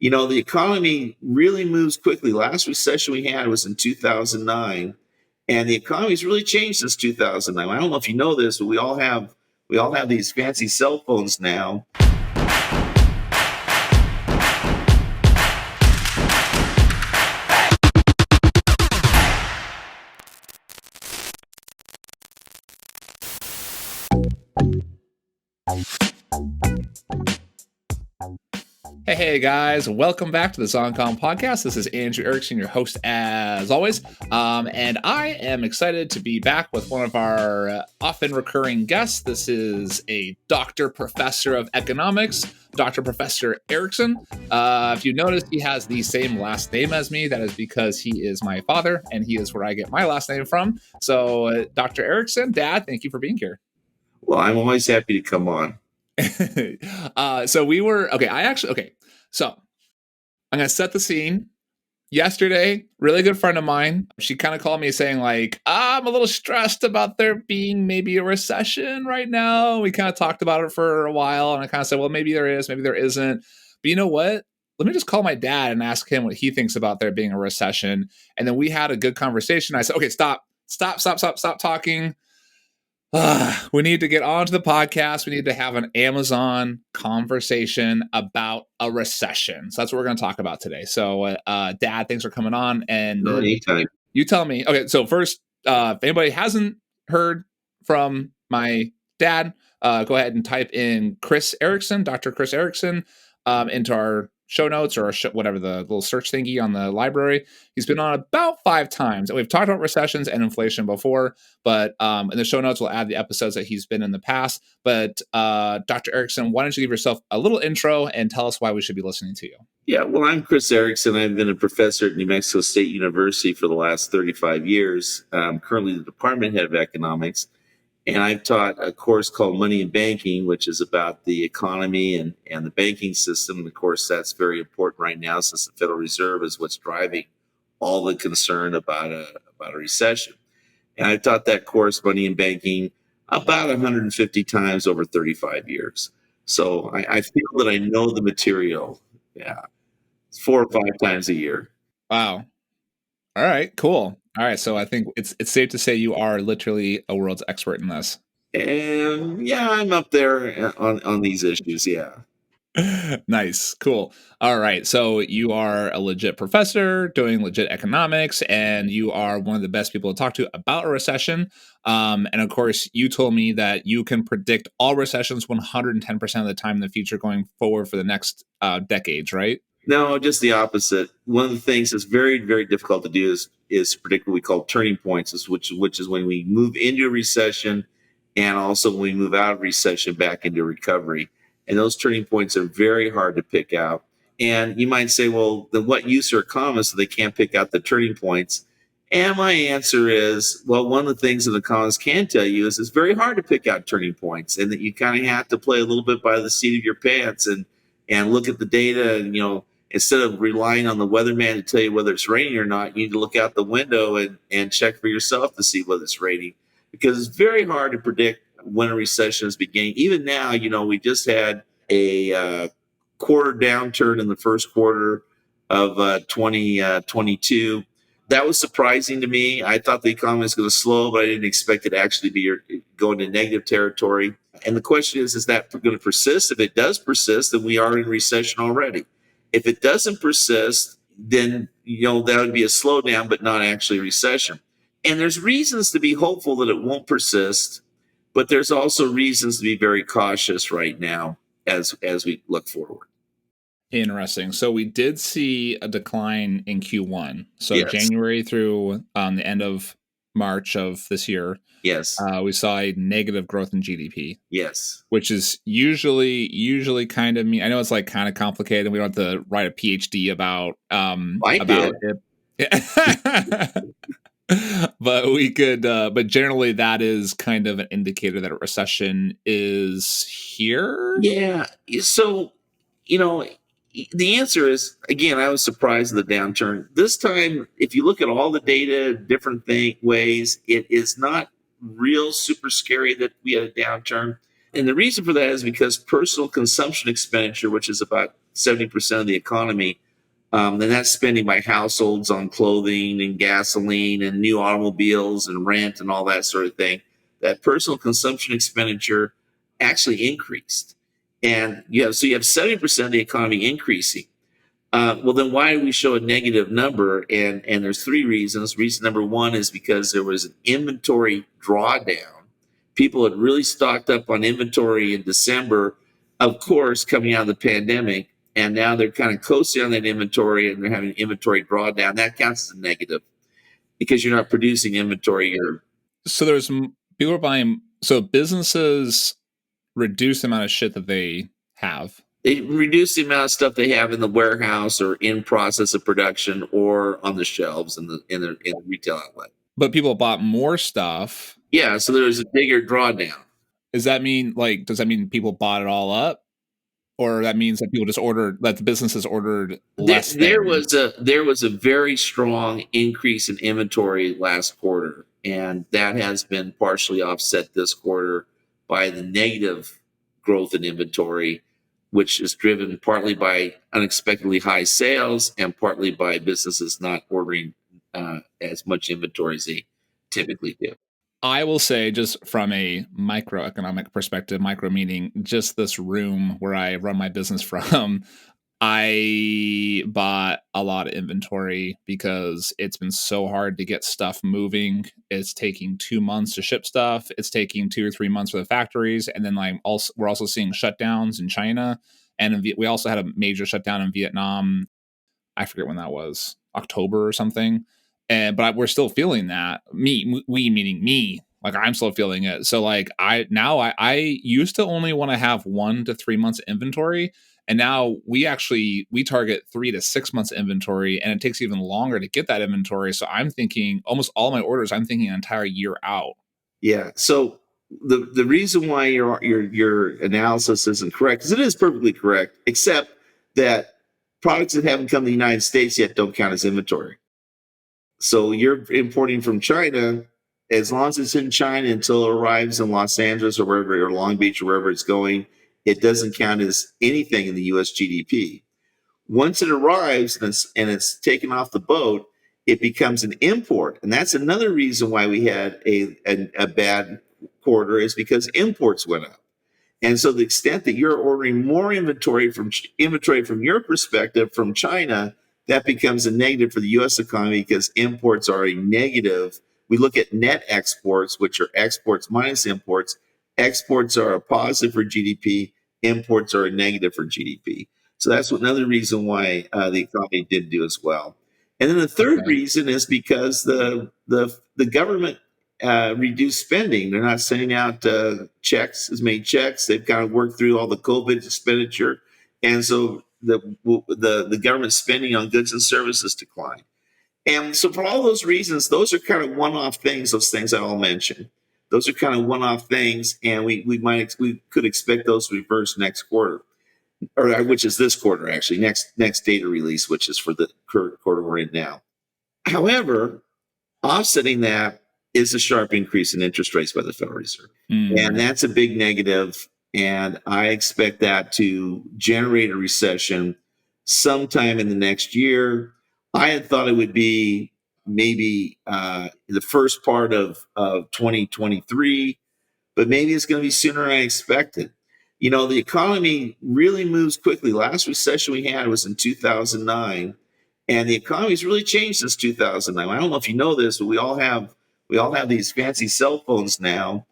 The economy really moves quickly. Last recession we had was in 2009, and the economy's really changed since 2009. I don't know if you know this, but we all have these fancy cell phones now. Hey guys, welcome back to the Zoncom podcast. This is Andrew Erickson, your host as always. And I am excited to be back with one of our often recurring guests. This is a Dr. Professor of Economics, Dr. Professor Erickson. If you notice, he has the same last name as me. That is because he is my father and he is where I get my last name from. So Dr. Erickson, Dad, thank you for being here. Well, I'm always happy to come on. So I'm going to set the scene. Yesterday, really good friend of mine, she kind of called me saying I'm a little stressed about there being maybe a recession right now. We kind of talked about it for a while and I kind of said, well, maybe there is, maybe there isn't. But you know what? Let me just call my dad and ask him what he thinks about there being a recession. And then we had a good conversation. I said, okay, stop talking. We need to get onto the podcast. We need to have an Amazon conversation about a recession. So that's what we're going to talk about today. So, Dad, thanks for coming on. And anytime. You tell me. Okay, so first, if anybody hasn't heard from my dad, go ahead and type in Chris Erickson, Dr. Chris Erickson, into our show notes or whatever the little search thingy on the library. He's been on about 5 times. And we've talked about recessions and inflation before, but in the show notes, we'll add the episodes that he's been in the past. But Dr. Erickson, why don't you give yourself a little intro and tell us why we should be listening to you? Yeah, well, I'm Chris Erickson. I've been a professor at New Mexico State University for the last 35 years. I'm currently the department head of economics. And I've taught a course called Money and Banking, which is about the economy and the banking system. And of course, that's very important right now since the Federal Reserve is what's driving all the concern about a recession. And I've taught that course, Money and Banking, about 150 times over 35 years. So I feel that I know the material. Yeah, 4 or 5 times a year. Wow. All right, cool. All right, so I think it's safe to say you are literally a world's expert in this. And yeah, I'm up there on these issues, yeah. Nice, cool. All right, so you are a legit professor doing legit economics, and you are one of the best people to talk to about a recession. And of course, you told me that you can predict all recessions 110% of the time in the future going forward for the next decades, right? No, just the opposite. One of the things that's very, very difficult to do is predict what we call turning points, which is when we move into a recession and also when we move out of recession back into recovery. And those turning points are very hard to pick out. And you might say, well, then what use are economists if they can't pick out the turning points? And my answer is, well, one of the things that economists can tell you is it's very hard to pick out turning points and that you kind of have to play a little bit by the seat of your pants and look at the data and, instead of relying on the weatherman to tell you whether it's raining or not, you need to look out the window and check for yourself to see whether it's raining, because it's very hard to predict when a recession is beginning. Even now, we just had a quarter downturn in the first quarter of 2022. That was surprising to me. I thought the economy was going to slow, but I didn't expect it to actually be going to negative territory. And the question is that going to persist? If it does persist, then we are in recession already. If it doesn't persist, then, that would be a slowdown, but not actually a recession. And there's reasons to be hopeful that it won't persist, but there's also reasons to be very cautious right now as we look forward. Interesting. So we did see a decline in Q1. So Yes. January through the end of March of this year. Yes. We saw a negative growth in GDP. Yes. Which is usually kind of I know it's kind of complicated. We don't have to write a PhD about it. But we could. But generally, that is kind of an indicator that a recession is here. Yeah. So the answer is, again, I was surprised at the downturn. This time, if you look at all the data, different ways, it is not real super scary that we had a downturn. And the reason for that is because personal consumption expenditure, which is about 70% of the economy, and that's spending by households on clothing and gasoline and new automobiles and rent and all that sort of thing, that personal consumption expenditure actually increased. And so you have 70% of the economy increasing. Well, then why do we show a negative number? And there's three reasons. Reason number one is because there was an inventory drawdown. People had really stocked up on inventory in December, of course, coming out of the pandemic, and now they're kind of coasting on that inventory and they're having inventory drawdown. That counts as a negative because you're not producing inventory. So there's people are buying. So businesses reduce the amount of shit that they have. They reduce the amount of stuff they have in the warehouse or in process of production or on the shelves in the retail outlet. But people bought more stuff. Yeah, so there was a bigger drawdown. Does that mean people bought it all up? Or that means that people just ordered, that the businesses ordered less. There was a very strong increase in inventory last quarter, and that has been partially offset this quarter by the negative growth in inventory, which is driven partly by unexpectedly high sales and partly by businesses not ordering as much inventory as they typically do. I will say, just from a microeconomic perspective, micro meaning just this room where I run my business from, I bought a lot of inventory because it's been so hard to get stuff moving. It's taking 2 months to ship stuff. It's taking 2 or 3 months for the factories. And then we're also seeing shutdowns in China. And we also had a major shutdown in Vietnam. I forget when that was, October or something. But we're still feeling that. We meaning me. Like, I'm still feeling it. So like I used to only want to have 1 to 3 months inventory. And now we target 3 to 6 months inventory, and it takes even longer to get that inventory. So I'm thinking almost all my orders, I'm thinking an entire year out. Yeah. So the reason why your analysis isn't correct, because it is perfectly correct, except that products that haven't come to the United States yet don't count as inventory. So you're importing from China, as long as it's in China until it arrives in Los Angeles or wherever, or Long Beach or wherever it's going, it doesn't count as anything in the US GDP. Once it arrives and it's taken off the boat, it becomes an import. And that's another reason why we had a bad quarter, is because imports went up. And so the extent that you're ordering more inventory from your perspective from China, that becomes a negative for the U.S. economy because imports are a negative. We look at net exports, which are exports minus imports. Exports are a positive for GDP. Imports are a negative for GDP. So that's another reason why the economy did do as well. And then the third reason is because the government reduced spending. They're not sending out checks, as many checks. They've kind of worked through all the COVID expenditure, and so the government spending on goods and services declined. And so for all those reasons, those are kind of one-off things. Those things I all mentioned, those are kind of one-off things, and we could expect those to reverse next quarter, or which is this quarter actually, next data release, which is for the current quarter we're in now. However, offsetting that is a sharp increase in interest rates by the Federal Reserve, and that's a big negative. And I expect that to generate a recession sometime in the next year. I had thought it would be maybe the first part of 2023, but maybe it's going to be sooner than I expected. You know, the economy really moves quickly. Last recession we had was in 2009, and the economy's really changed since 2009. I don't know if you know this, but we all have these fancy cell phones now.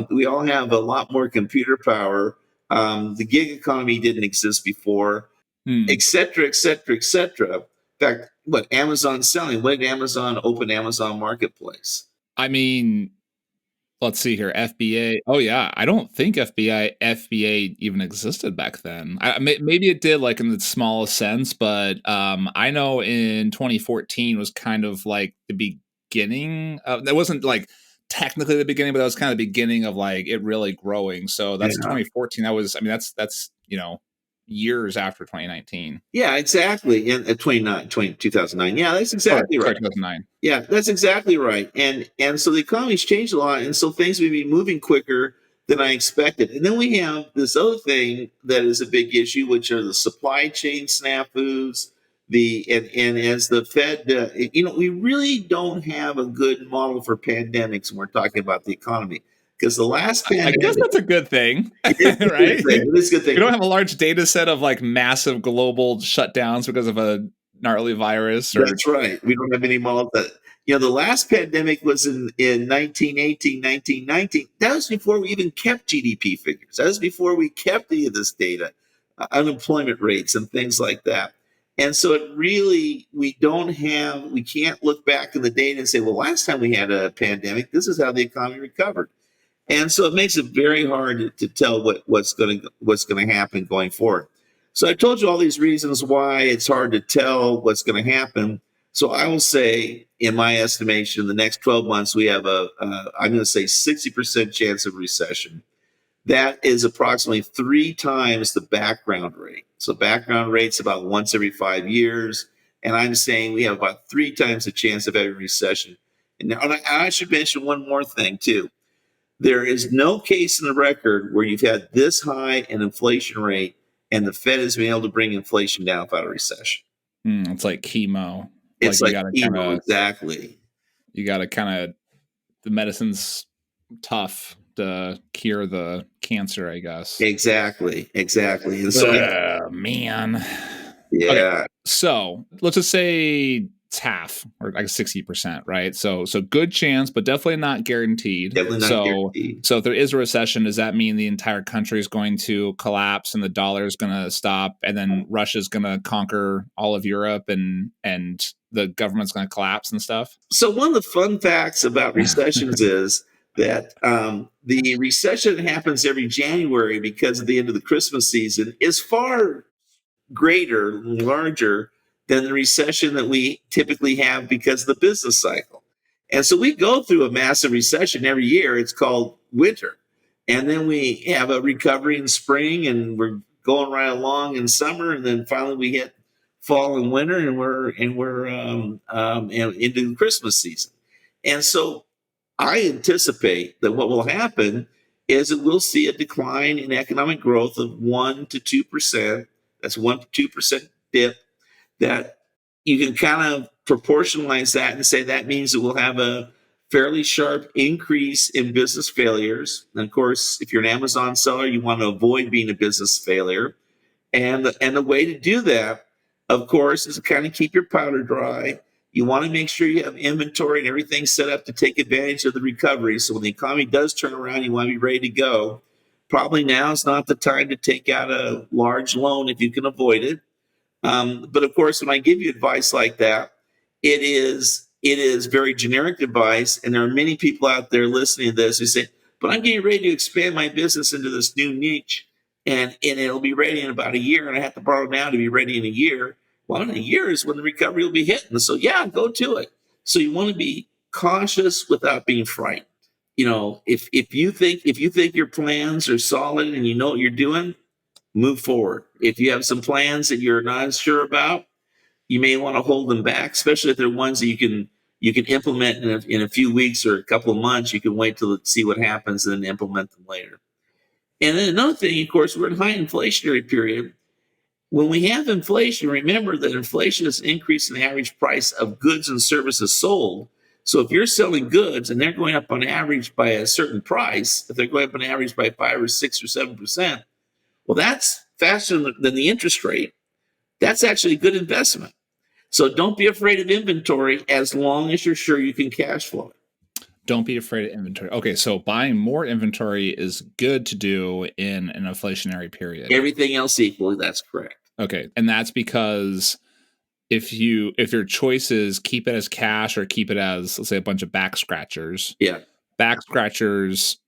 We all have a lot more computer power. The gig economy didn't exist before, et cetera, et cetera, et cetera. In fact, what Amazon's selling? When did Amazon open Amazon Marketplace? I mean, let's see here. FBA. Oh yeah, I don't think FBA even existed back then. Maybe it did, like in the smallest sense, but I know in 2014 was kind of like the beginning. That wasn't like technically the beginning, but that was kind of the beginning of like it really growing. So that's 2014. That was, I mean, that's years after 2019. Yeah, exactly. In 2009. Yeah, that's exactly right. 2009. Yeah, that's exactly right. And so the economy's changed a lot, and so things may be moving quicker than I expected. And then we have this other thing that is a big issue, which are the supply chain snafus. And as the Fed, we really don't have a good model for pandemics when we're talking about the economy, because the last I guess pandemic, that's a good thing, it is a good right? thing. It is a good We don't thing. have a large data set of like massive global shutdowns because of a gnarly virus or That's right. We don't have any models that, the last pandemic was in 1918, 1919. That was before we even kept GDP figures. That was before we kept any of this data, unemployment rates and things like that. And so we can't look back in the data and say, well, last time we had a pandemic, this is how the economy recovered. And so it makes it very hard to tell what's going to happen going forward. So I told you all these reasons why it's hard to tell what's going to happen. So I will say, in my estimation, in the next 12 months, we have I'm going to say 60% chance of recession. That is approximately 3 times the background rate. So background rate's about once every 5 years. And I'm saying we have about 3 times the chance of having recession. And I should mention one more thing too. There is no case in the record where you've had this high an inflation rate and the Fed has been able to bring inflation down without a recession. it's like chemo. It's You like gotta chemo, exactly. the medicine's tough to cure the cancer, I guess. Exactly. And so, Man. yeah, Okay, so let's just say it's half, or like 60%, right? So good chance, but definitely not guaranteed. definitely not So guaranteed. so if there is a recession, does that mean the entire country is going to collapse and the dollar is going to stop, and then Russia's going to conquer all of Europe, and the government's going to collapse and stuff? So one of the fun facts about recessions is that the recession that happens every January because of the end of the Christmas season is far greater, larger than the recession that we typically have because of the business cycle. And so we go through a massive recession every year. It's called winter. And then we have a recovery in spring and we're going right along in summer. And then finally we hit fall and winter and we're into the Christmas season. And so I anticipate that what will happen is that we'll see a decline in economic growth of 1 to 2%. That's 1 to 2% dip. That you can kind of proportionalize that and say that means that we'll have a fairly sharp increase in business failures. And of course, if you're an Amazon seller, you want to avoid being a business failure. And the way to do that, of course, is to kind of keep your powder dry. You want to make sure you have inventory and everything set up to take advantage of the recovery. So when the economy does turn around, you want to be ready to go. Probably now is not the time to take out a large loan if you can avoid it. But of course, when I give you advice like that, it is very generic advice, and there are many people out there listening to this who say, "But I'm getting ready to expand my business into this new niche, and it'll be ready in about a year, and I have to borrow now to be ready in a year." Well, in a year is when the recovery will be hitting. So yeah, go to it. So you want to be cautious without being frightened. If you think your plans are solid and you know what you're doing, move forward. If you have some plans that you're not sure about, you may want to hold them back, especially if they're ones that you can implement in a few weeks or a couple of months. You can wait till see what happens and then implement them later. And then another thing, of course, we're in a high inflationary period. When we have inflation, remember that inflation is an increase in the average price of goods and services sold. So if you're selling goods and they're going up on average by a certain price, if they're going up on average by 5 or 6 or 7%, well, that's faster than the interest rate. That's actually a good investment. So don't be afraid of inventory as long as you're sure you can cash flow it. Don't be afraid of inventory. Okay, so buying more inventory is good to do in an inflationary period. Everything else equal, that's correct. Okay, and that's because if your choice is keep it as cash or keep it as, let's say, a bunch of back scratchers. Yeah. Back scratchers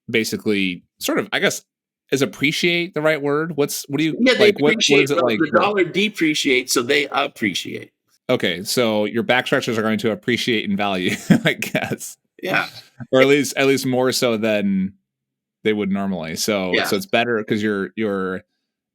basically sort of, I guess, is appreciate the right word? What do you like? What is it like? The dollar depreciates, so they appreciate. Okay, so your back scratchers are going to appreciate in value, I guess. Yeah. Or at least more so than they would normally. So Yeah. so it's better because your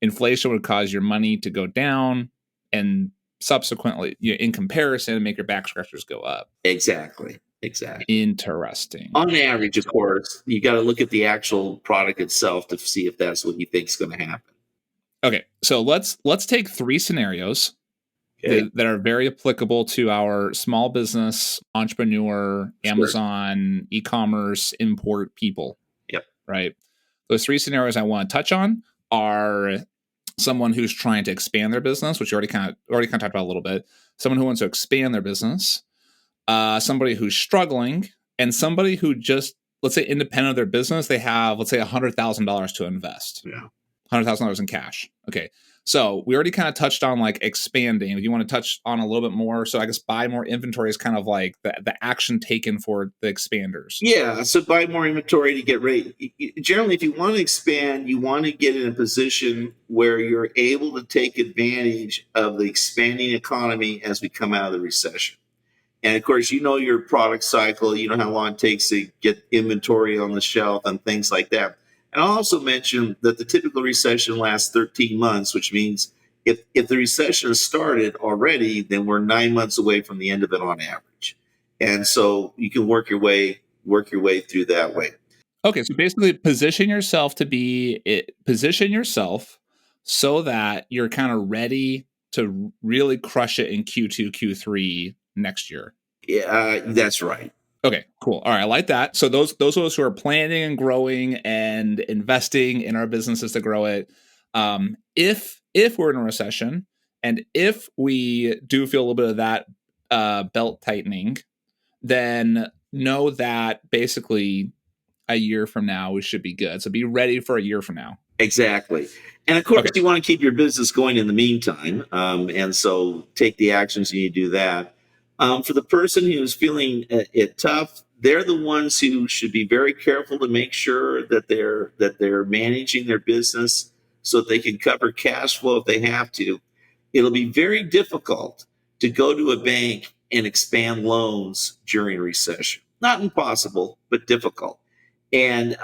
inflation would cause your money to go down, and subsequently, in comparison, make your back scratchers go up. Exactly. Exactly. Interesting. On average, of course, you got to look at the actual product itself to see if that's what you think is going to happen. Okay, so let's take 3 scenarios Okay. that are very applicable to our small business, entrepreneur, Sure. Amazon, e-commerce, import people, Yep. right? Those 3 scenarios I want to touch on are someone who's trying to expand their business, which you already kind of talked about a little bit. Someone who wants to expand their business, somebody who's struggling, and somebody who just, let's say, independent of their business, they have, let's say, $100,000 to invest. Yeah. $100,000 in cash. Okay. So we already kind of touched on like expanding. If you want to touch on a little bit more, so I guess buy more inventory is kind of like the action taken for the expanders. Yeah. So buy more inventory to get ready. Generally, if you want to expand, you want to get in a position where you're able to take advantage of the expanding economy as we come out of the recession. And of course, you know your product cycle, you know how long it takes to get inventory on the shelf and things like that. And I'll also mention that the typical recession lasts 13 months, which means if the recession has started already, then we're 9 months away from the end of it on average. And so you can work your way through that way. Okay. So basically position yourself so that you're kind of ready to really crush it in Q2, Q3 next year. Yeah, that's right. Okay, cool. All right, I like that. So those of us who are planning and growing and investing in our businesses to grow it, if we're in a recession and if we do feel a little bit of that belt tightening, then know that basically a year from now we should be good. So be ready for a year from now. Exactly. And of course, Okay. you want to keep your business going in the meantime. And so take the actions you need to do that. For the person who's feeling it tough, they're the ones who should be very careful to make sure that they're managing their business so that they can cover cash flow if they have to. It'll be very difficult to go to a bank and expand loans during a recession. Not impossible, but difficult. And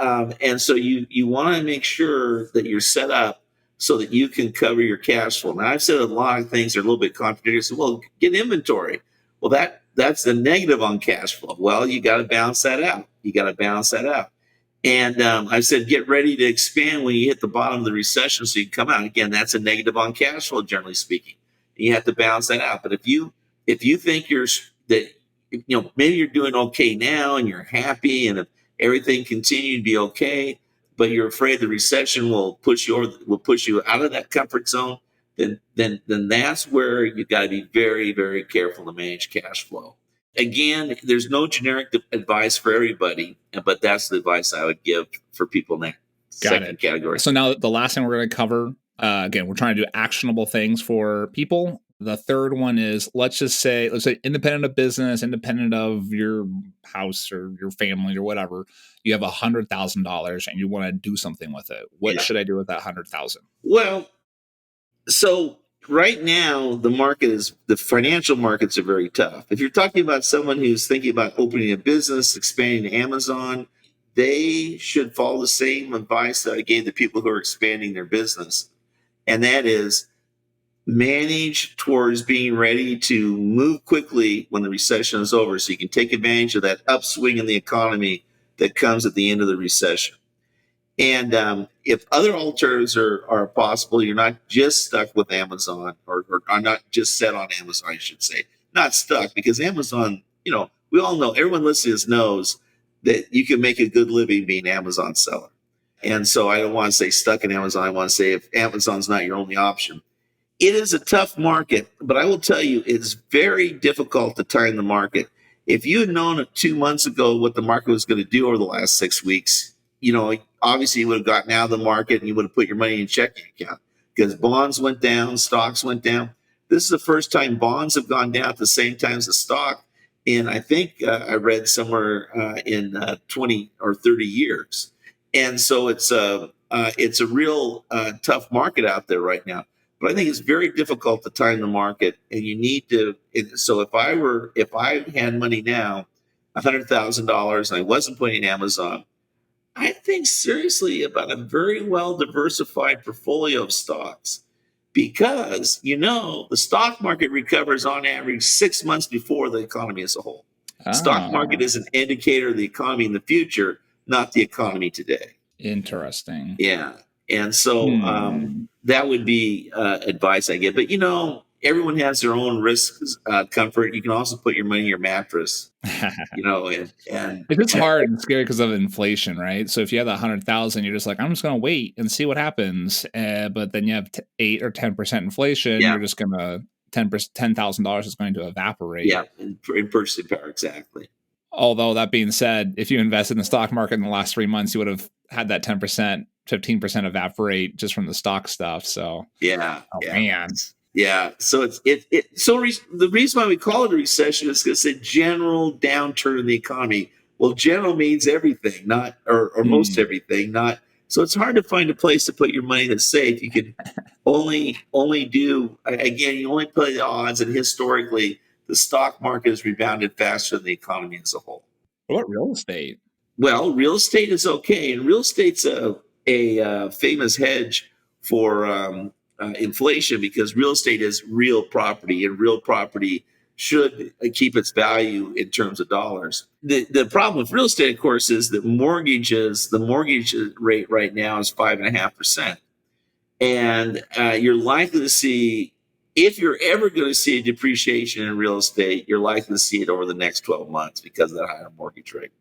so you want to make sure that you're set up so that you can cover your cash flow. Now I've said a lot of things are a little bit contradictory. So, well, get inventory. Well, that's the negative on cash flow. Well, you got to balance that out. You got to balance that out. And I said, get ready to expand when you hit the bottom of the recession so you can come out. Again, that's a negative on cash flow, generally speaking. You have to balance that out. But if you think maybe you're doing okay now and you're happy and if everything continue to be okay, but you're afraid the recession will push you out of that comfort zone, then that's where you got to be very, very careful to manage cash flow. Again, there's no generic advice for everybody, but that's the advice I would give for people in that second category. So now the last thing we're going to cover, again, we're trying to do actionable things for people. The third one is let's say independent of business, independent of your house or your family or whatever, you have $100,000 and you want to do something with it. What should I do with that 100,000? Well, so right now the financial markets are very tough. If you're talking about someone who's thinking about opening a business, expanding to Amazon, they should follow the same advice that I gave the people who are expanding their business. And that is manage towards being ready to move quickly when the recession is over so you can take advantage of that upswing in the economy that comes at the end of the recession. And if other alternatives are possible, you're not just stuck with Amazon or are not just set on Amazon, I should say. Not stuck because Amazon, we all know, everyone listening to this knows that you can make a good living being an Amazon seller. And so I don't want to say stuck in Amazon. I want to say if Amazon's not your only option. It is a tough market, but I will tell you, it's very difficult to time the market. If you had known 2 months ago what the market was going to do over the last 6 weeks, obviously you would have gotten out of the market and you would have put your money in a checking account because bonds went down, stocks went down. This is the first time bonds have gone down at the same time as the stock. And I think I read somewhere in 20 or 30 years. And so it's a real tough market out there right now. But I think it's very difficult to time the market, and you need to. So if I had money now, $100,000, and I wasn't putting in Amazon, I think seriously about a very well diversified portfolio of stocks, because the stock market recovers on average 6 months before the economy as a whole. Stock market Oh, is an indicator of the economy in the future, not the economy today. interesting. Yeah. And so Hmm. that would be advice I give. But, everyone has their own risks, comfort. You can also put your money in your mattress, and It is hard and scary because of inflation, right? So if you have that 100,000, you're just like, I'm just going to wait and see what happens. But then you have 8 or 10% inflation, yeah, you're just going to $10,000 is going to evaporate. yeah, in purchasing power, exactly. Although that being said, if you invest in the stock market in the last 3 months, you would have had that 10%, 15% evaporate just from the stock stuff. So, Yeah, oh yeah, man. yeah. So the reason why we call it a recession is because it's a general downturn in the economy. Well, general means everything, not or most Hmm. everything, not. So it's hard to find a place to put your money that's safe. You can only do again. You only play the odds, and historically, the stock market has rebounded faster than the economy as a whole. What about real estate? Well, real estate is okay, and real estate's a famous hedge for inflation because real estate is real property, and real property should keep its value in terms of dollars. The problem with real estate, of course, is that the mortgage rate right now is 5.5%, and you're likely to see. If you're ever going to see a depreciation in real estate, you're likely to see it over the next 12 months because of that higher mortgage rate.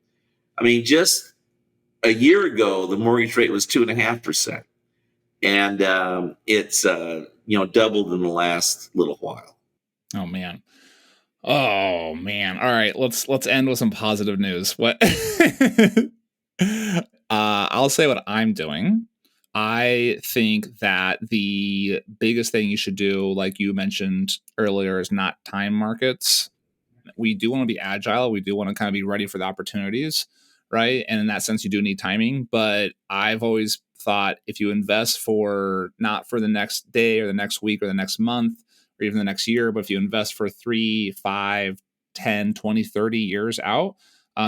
I mean, just a year ago, the mortgage rate was 2.5%, and it's doubled in the last little while. Oh man. Oh man. All right, let's end with some positive news. What I'll say what I'm doing. I think that the biggest thing you should do, like you mentioned earlier, is not time markets. We do want to be agile. We do want to kind of be ready for the opportunities, right? And in that sense, you do need timing. But I've always thought if you invest for not for the next day or the next week or the next month or even the next year, but if you invest for 3, 5, 10, 20, 30 years out,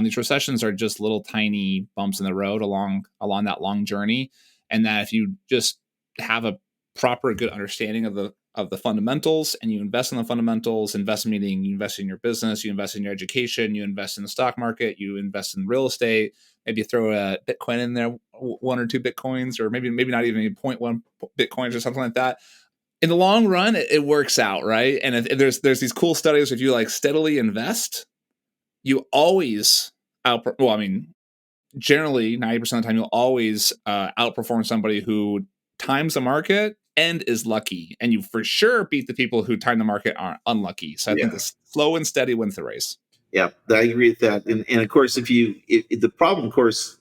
these recessions are just little tiny bumps in the road along that long journey. And that if you just have a proper good understanding of the fundamentals and you invest in the fundamentals, invest meaning you invest in your business, you invest in your education, you invest in the stock market, you invest in real estate, maybe throw a Bitcoin in there, 1 or 2 Bitcoins, or maybe not even 0.1 Bitcoins or something like that. In the long run, it works out, right? And if there's these cool studies, if you like steadily invest, you always well, I mean, generally 90% of the time you'll always outperform somebody who times the market and is lucky, and you for sure beat the people who time the market are unlucky. So I think Yeah, the slow and steady wins the race. yeah, I agree with that. And of course, if the problem, of course,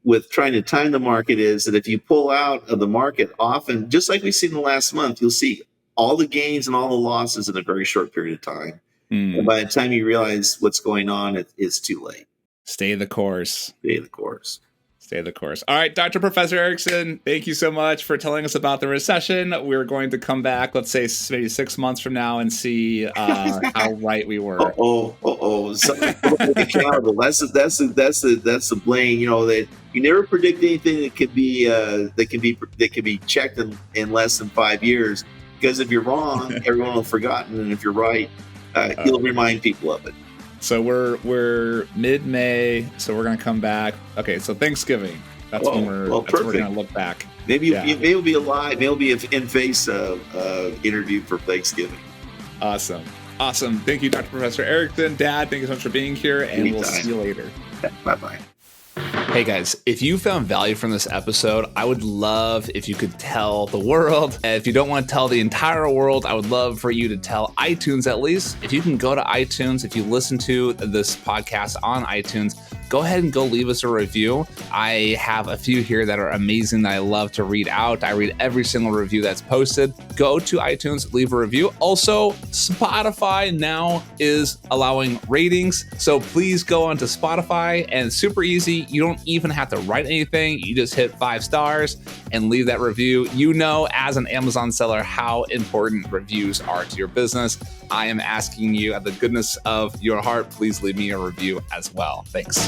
with trying to time the market is that if you pull out of the market often, just like we've seen in the last month, you'll see all the gains and all the losses in a very short period of time. And Mm, by the time you realize what's going on, it's too late. stay the course. Stay the course. Stay the course. All right, Dr. Professor Erickson, thank you so much for telling us about the recession. We're going to come back, let's say maybe 6 months from now, and see how right we were. Somebody accountable. That's the blame. That you never predict anything that can be checked in less than 5 years. Because if you're wrong, everyone will have forgotten, and if you're right, you'll remind people of it. So we're mid-May, so we're gonna come back. Okay, so Thanksgiving. That's when we're gonna look back. Maybe you'll be alive. Maybe it'll be an in-face interview for Thanksgiving. Awesome. Thank you, Dr. Professor Erickson. Dad, thank you so much for being here, and Anytime. We'll see you later. Bye-bye. Hey guys, if you found value from this episode, I would love if you could tell the world. If you don't want to tell the entire world, I would love for you to tell iTunes at least. If you can go to iTunes, if you listen to this podcast on iTunes, go ahead and go leave us a review. I have a few here that are amazing that I love to read out. I read every single review that's posted. Go to iTunes, leave a review. Also, Spotify now is allowing ratings. So please go onto Spotify, and it's super easy. You don't even have to write anything. You just hit 5 stars and leave that review. You know, as an Amazon seller, how important reviews are to your business. I am asking you, at the goodness of your heart, please leave me a review as well. Thanks.